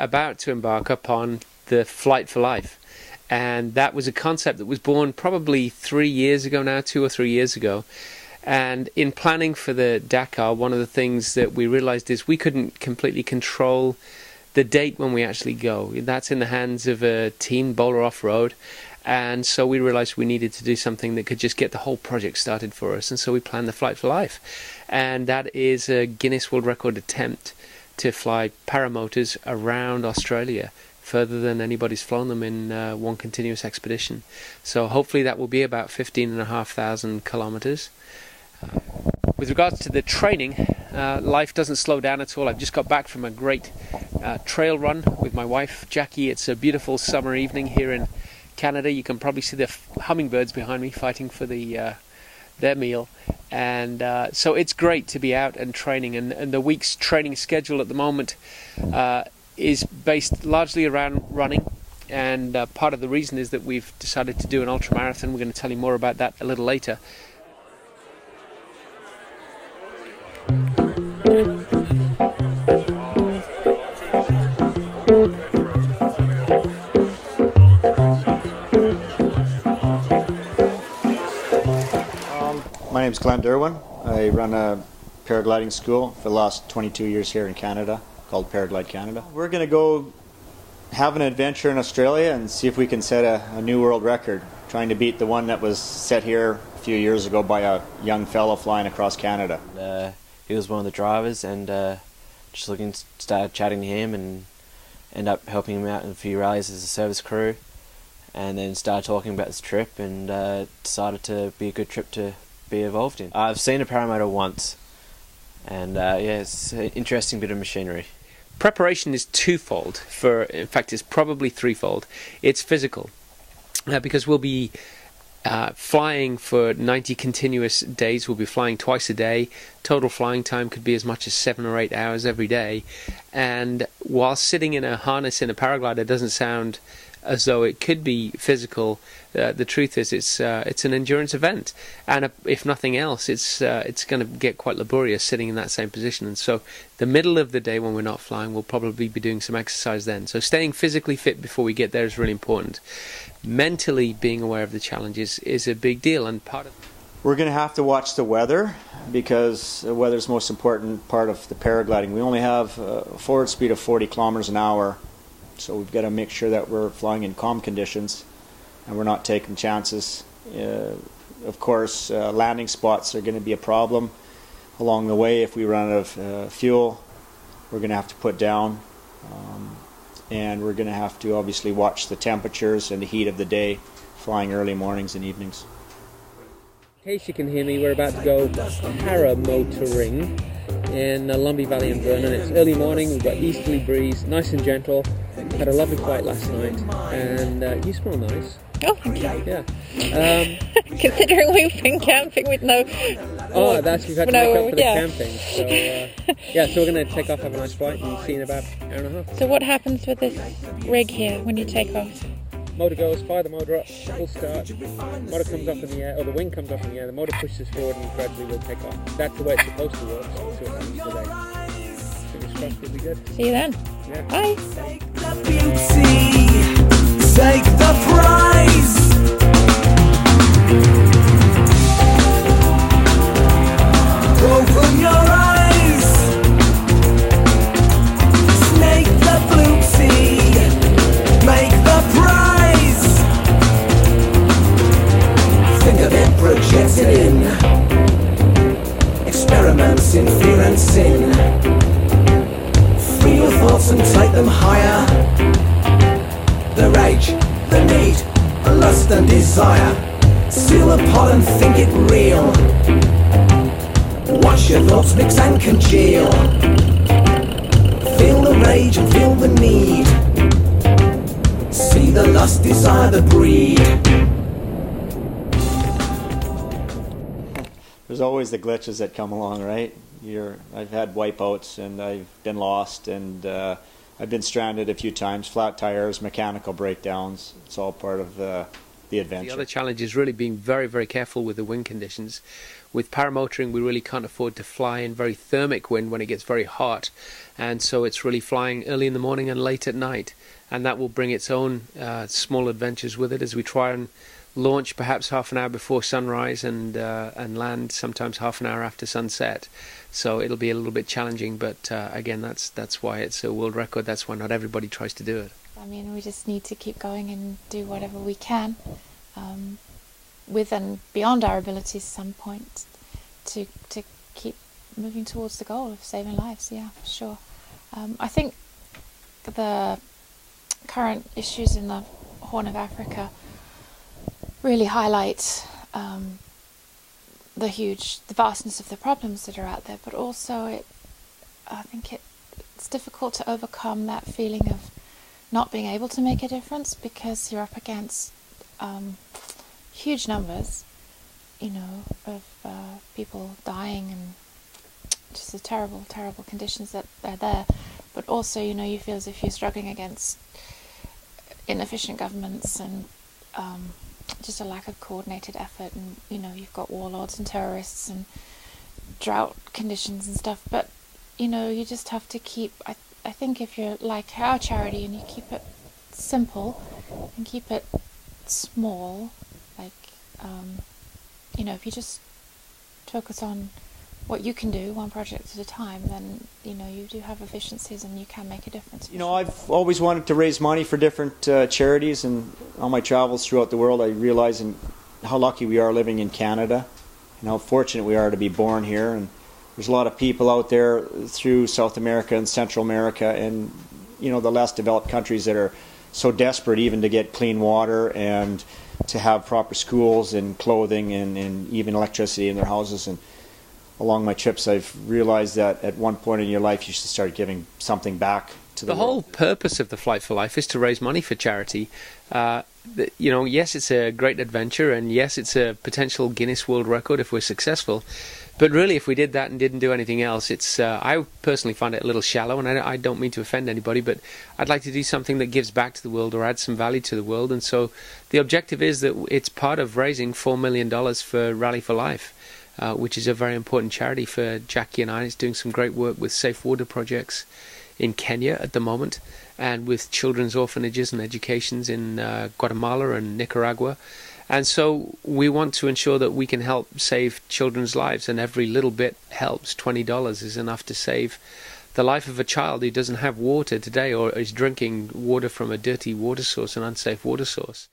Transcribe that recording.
about to embark upon the Flight4Life. And that was a concept that was born probably 3 years ago now, 2 or 3 years ago. And in planning for the Dakar, one of the things that we realized is we couldn't completely control the date when we actually go. That's in the hands of a team, Bowler Off-Road. And so we realized we needed to do something that could just get the whole project started for us. And so we planned the Flight4Life. And that is a Guinness World Record attempt to fly paramotors around Australia, further than anybody's flown them in one continuous expedition. So hopefully that will be about 15,500 kilometers. With regards to the training, life doesn't slow down at all. I've just got back from a great trail run with my wife Jackie. It's a beautiful summer evening here in Canada. You can probably see the hummingbirds behind me fighting for their meal. And so it's great to be out and training. And the week's training schedule at the moment is based largely around running. And part of the reason is that we've decided to do an ultramarathon. We're going to tell you more about that a little later. My name's Glenn Derwin. I run a paragliding school for the last 22 years here in Canada called Paraglide Canada. We're going to go have an adventure in Australia and see if we can set a new world record, trying to beat the one that was set here a few years ago by a young fellow flying across Canada. He was one of the drivers, and just started chatting to him and ended up helping him out in a few rallies as a service crew, and then started talking about this trip and decided to be a good trip to be involved in. I've seen a Paramotor once, and yeah, it's an interesting bit of machinery. Preparation is twofold. In fact, it's probably threefold. It's physical, because we'll be flying for 90 continuous days. We'll be flying twice a day. Total flying time could be as much as 7 or 8 hours every day. And while sitting in a harness in a paraglider doesn't sound as though it could be physical, the truth is it's an endurance event, and if nothing else, it's going to get quite laborious sitting in that same position. And so the middle of the day when we're not flying, we'll probably be doing some exercise then. So staying physically fit before we get there is really important. Mentally being aware of the challenges is a big deal, and part of we're going to have to watch the weather, because the weather is the most important part of the paragliding. We only have a forward speed of 40 kilometers an hour. So we've got to make sure that we're flying in calm conditions and we're not taking chances. Of course, landing spots are going to be a problem along the way. If we run out of fuel, we're going to have to put down. And we're going to have to obviously watch the temperatures and the heat of the day, flying early mornings and evenings. In case you can hear me, we're about to go paramotoring in the Lumbee Valley in Vernon. It's early morning, we've got easterly breeze, nice and gentle. Had a lovely flight last night, and you smell nice. Oh, thank you. Yeah. Considering we've been camping with no... Oh, that's, you've had to make up for the camping. So, yeah, so we're going to take off, have a nice flight, and see you in about an hour and a half. So what happens with this rig here when you take off? Motor goes, fire the motor up, full start, motor comes up in the air, or the wing comes up in the air, the motor pushes forward and gradually will take off. That's the way it's supposed to work, so we'll see what happens today. Fingers crossed, it'll be good. See you then. Yeah. Bye. Take the beauty, take the prize. Open your eyes, snake the blue sea, make the prize. Think of it projected in, experiments in fear and sin. Free your thoughts and take them higher. The rage, the need, the lust and desire. Seal the pot and think it real. Watch your thoughts mix and congeal. Feel the rage and feel the need. See the lust, desire, the greed. There's always the glitches that come along, right? I've had wipeouts, and I've been lost, and I've been stranded a few times. Flat tires, mechanical breakdowns. It's all part of the adventure. The other challenge is really being very, very careful with the wind conditions. With paramotoring, we really can't afford to fly in very thermic wind when it gets very hot, and so it's really flying early in the morning and late at night, and that will bring its own small adventures with it as we try and launch perhaps half an hour before sunrise and land sometimes half an hour after sunset. So it'll be a little bit challenging, but again, that's why it's a world record. That's why not everybody tries to do it. I mean, we just need to keep going and do whatever we can, with and beyond our abilities at some point, to keep moving towards the goal of saving lives. Yeah, for sure. I think the current issues in the Horn of Africa really highlight the vastness of the problems that are out there, but also I think it's difficult to overcome that feeling of not being able to make a difference, because you're up against huge numbers, of people dying, and just the terrible, terrible conditions that are there. But also, you feel as if you're struggling against inefficient governments and just a lack of coordinated effort, and you've got warlords and terrorists and drought conditions and stuff. But you just have to keep. I think if you're like our charity and you keep it simple and keep it small, like if you just focus on what you can do, one project at a time, then you do have efficiencies and you can make a difference. I've always wanted to raise money for different charities, and on my travels throughout the world I realize how lucky we are living in Canada and how fortunate we are to be born here. And there's a lot of people out there through South America and Central America and the less developed countries that are so desperate even to get clean water and to have proper schools and clothing and even electricity in their houses. And along my trips I've realized that at one point in your life you should start giving something back to the world. The whole purpose of the Flight for Life is to raise money for charity. Yes, it's a great adventure, and yes, it's a potential Guinness World Record if we're successful. But really, if we did that and didn't do anything else, I personally find it a little shallow, and I don't mean to offend anybody, but I'd like to do something that gives back to the world or adds some value to the world. And so the objective is that it's part of raising $4 million for Rally for Life, which is a very important charity for Jackie and I. It's doing some great work with safe water projects in Kenya at the moment, and with children's orphanages and educations in Guatemala and Nicaragua. And so we want to ensure that we can help save children's lives, and every little bit helps. $20 is enough to save the life of a child who doesn't have water today or is drinking water from a dirty water source, an unsafe water source.